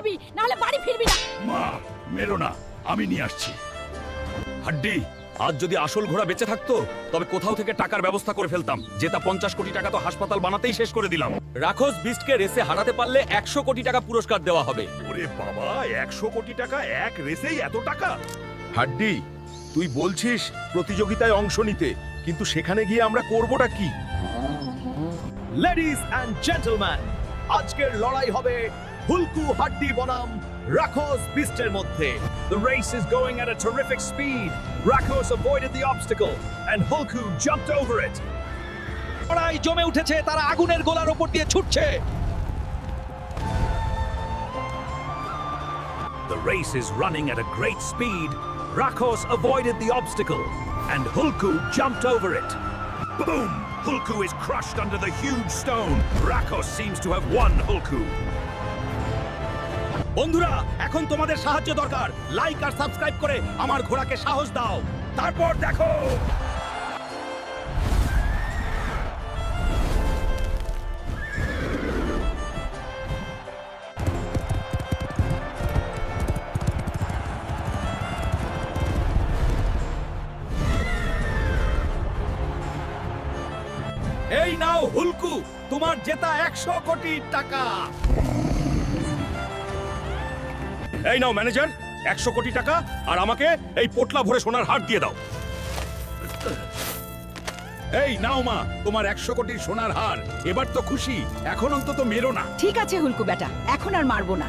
ফিরবি, না হলে বাড়ি ফিরবি না। মা মেরো না, আমি নিয়ে আসছি। হাড্ডি, আজ যদি আসল ঘোড়া বেঁচে থাকতো তবে কোথাও থেকে টাকার ব্যবস্থা করে ফেলতাম। জেতা 50 কোটি টাকা তো হাসপাতাল বানাতেই শেষ করে দিলাম। রাক্ষস বিস্টকে রেসে হারাতে পারলে 100 কোটি টাকা পুরস্কার দেওয়া হবে। ওরে বাবা, 100 কোটি টাকা এক রেসেই এত টাকা? হাড্ডি, তুই বলছিস প্রতিযোগিতায় অংশ নিতে, কিন্তু সেখানে গিয়ে আমরা করবোটা কি? লেডিজ এন্ড জেন্টলম্যান, আজকের লড়াই হবে হুলকু হাড্ডি বনাম রাক্ষস বিস্টের মধ্যে। The race is going at a terrific speed. Rakos avoided the obstacle and Hulku jumped over it. লড়াই জমে উঠেছে, তারা আগুনের গোলার উপর দিয়ে ছুটছে। The race is running at a great speed. Rakos avoided the obstacle and Hulku jumped over it. Boom! Hulku is crushed under the huge stone. Rakos seems to have won Hulku. বন্ধুরা, এখন তোমাদের সাহায্য দরকার। Like আর subscribe করে আমার ঘোড়াকে সাহস দাও, তারপর দেখো। এই নাও হুলকু, তোমার জেতা 100 কোটি টাকা। এই নাও ম্যানেজার, 100 কোটি টাকা, আর আমাকে এই পোটলা ভরে সোনার হার দিয়ে দাও। এই নাও মা, তোমার 100 কোটির সোনার হার। এবার তো খুশি? এখন অন্তত মেরো না। ঠিক আছে হুলকু বেটা, এখন আর মারবো না।